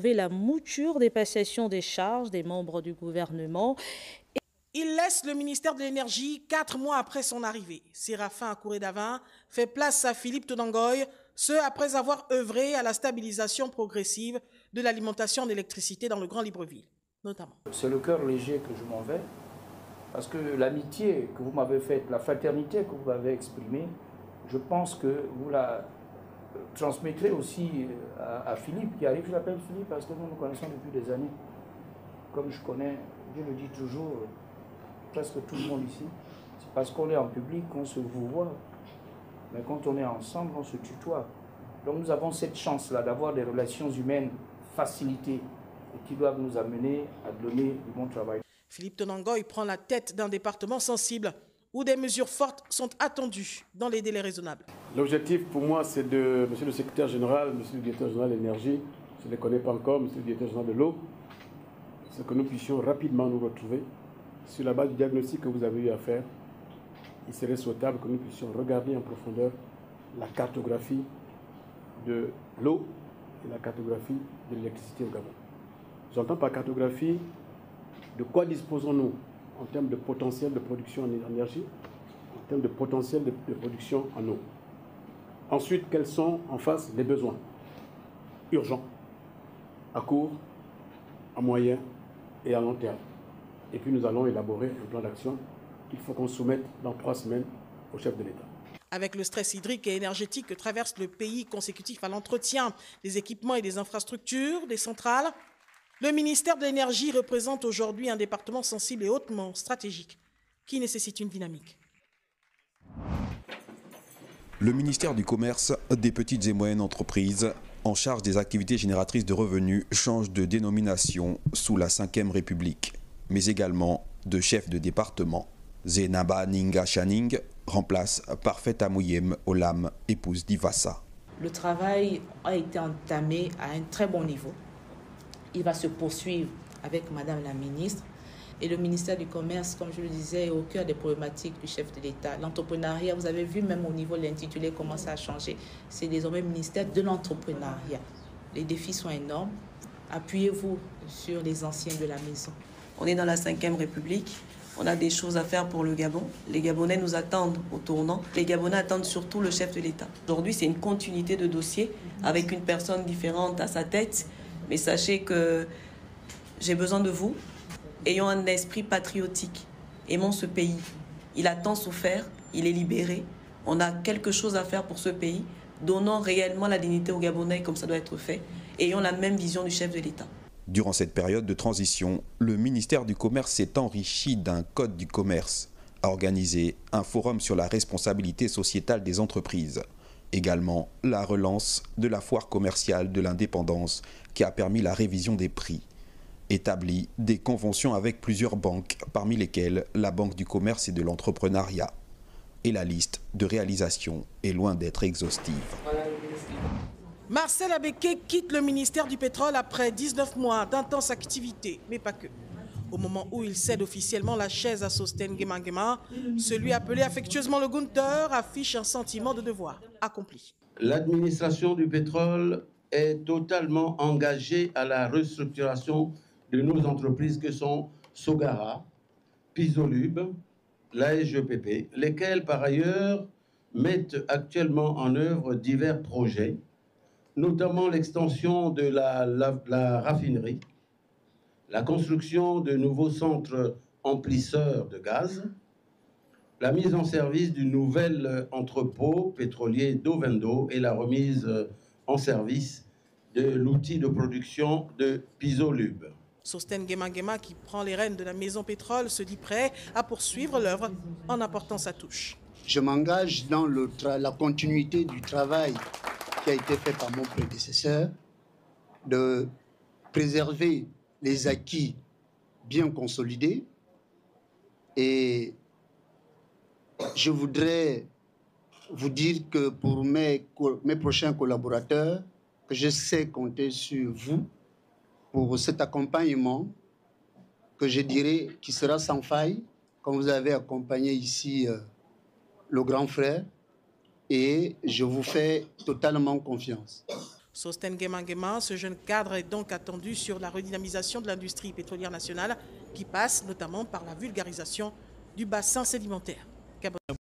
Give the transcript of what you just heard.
La mouture des passations des charges des membres du gouvernement. Il laisse le ministère de l'Énergie 4 mois après son arrivée. Séraphin Akouré-Davin fait place à Philippe Tonangoy, ce après avoir œuvré à la stabilisation progressive de l'alimentation d'électricité dans le Grand Libreville, notamment. C'est le cœur léger que je m'en vais, parce que l'amitié que vous m'avez faite, la fraternité que vous m'avez exprimée, je pense que vous la transmettrez aussi à Philippe qui arrive. Je l'appelle Philippe parce que nous nous connaissons depuis des années. Comme je connais, je le dis toujours, presque tout le monde ici. C'est parce qu'on est en public qu'on se vouvoie. Mais quand on est ensemble, on se tutoie. Donc nous avons cette chance-là d'avoir des relations humaines facilitées et qui doivent nous amener à donner du bon travail. Philippe Tonangoy prend la tête d'un département sensible où des mesures fortes sont attendues dans les délais raisonnables. L'objectif pour moi, c'est de, monsieur le secrétaire général, monsieur le directeur général de l'énergie, je ne les connais pas encore, monsieur le directeur général de l'eau, c'est que nous puissions rapidement nous retrouver sur la base du diagnostic que vous avez eu à faire. Il serait souhaitable que nous puissions regarder en profondeur la cartographie de l'eau et la cartographie de l'électricité au Gabon. J'entends par cartographie de quoi disposons-nous en termes de potentiel de production en énergie, en termes de potentiel de production en eau. Ensuite, quels sont en face les besoins urgents, à court, à moyen et à long terme. Et puis nous allons élaborer un plan d'action qu'il faut qu'on soumette dans 3 semaines au chef de l'État. Avec le stress hydrique et énergétique que traverse le pays consécutif à l'entretien des équipements et des infrastructures, des centrales, le ministère de l'Énergie représente aujourd'hui un département sensible et hautement stratégique qui nécessite une dynamique. Le ministère du Commerce, des petites et moyennes entreprises, en charge des activités génératrices de revenus, change de dénomination sous la 5e République, mais également de chef de département. Zenaba Ninga Chaning remplace Parfait Amouyem Olam, épouse d'Ivassa. Le travail a été entamé à un très bon niveau. Il va se poursuivre avec Madame la ministre. Et le ministère du Commerce, comme je le disais, est au cœur des problématiques du chef de l'État. L'entrepreneuriat, vous avez vu même au niveau de l'intitulé comment ça a changé. C'est désormais le ministère de l'entrepreneuriat. Les défis sont énormes. Appuyez-vous sur les anciens de la maison. On est dans la 5e République. On a des choses à faire pour le Gabon. Les Gabonais nous attendent au tournant. Les Gabonais attendent surtout le chef de l'État. Aujourd'hui, c'est une continuité de dossiers avec une personne différente à sa tête. Mais sachez que j'ai besoin de vous. Ayons un esprit patriotique. Aimons ce pays. Il a tant souffert, il est libéré. On a quelque chose à faire pour ce pays. Donnons réellement la dignité aux Gabonais comme ça doit être fait. Ayons la même vision du chef de l'État. Durant cette période de transition, le ministère du Commerce s'est enrichi d'un code du commerce, a organisé un forum sur la responsabilité sociétale des entreprises. Également, la relance de la foire commerciale de l'indépendance qui a permis la révision des prix. Établi des conventions avec plusieurs banques, parmi lesquelles la Banque du commerce et de l'entrepreneuriat. Et la liste de réalisations est loin d'être exhaustive. Marcel Abeke quitte le ministère du pétrole après 19 mois d'intense activité, mais pas que. Au moment où il cède officiellement la chaise à Sosten Gemangema, celui appelé affectueusement le Gunther affiche un sentiment de devoir accompli. L'administration du pétrole est totalement engagée à la restructuration de nos entreprises que sont Sogara, Pisolub, l'ASGPP, lesquelles par ailleurs mettent actuellement en œuvre divers projets, notamment l'extension de la raffinerie, la construction de nouveaux centres emplisseurs de gaz, la mise en service du nouvel entrepôt pétrolier d'Ovendo et la remise en service de l'outil de production de Pisolub. Sosten Gemangema, qui prend les rênes de la maison pétrole, se dit prêt à poursuivre l'œuvre en apportant sa touche. Je m'engage dans la continuité du travail qui a été fait par mon prédécesseur, de préserver les acquis bien consolidés. Et je voudrais vous dire que pour mes prochains collaborateurs, que je sais compter sur vous pour cet accompagnement que je dirais qui sera sans faille, comme vous avez accompagné ici le grand frère, et je vous fais totalement confiance. Sosten Ngema, ce jeune cadre est donc attendu sur la redynamisation de l'industrie pétrolière nationale qui passe notamment par la vulgarisation du bassin sédimentaire.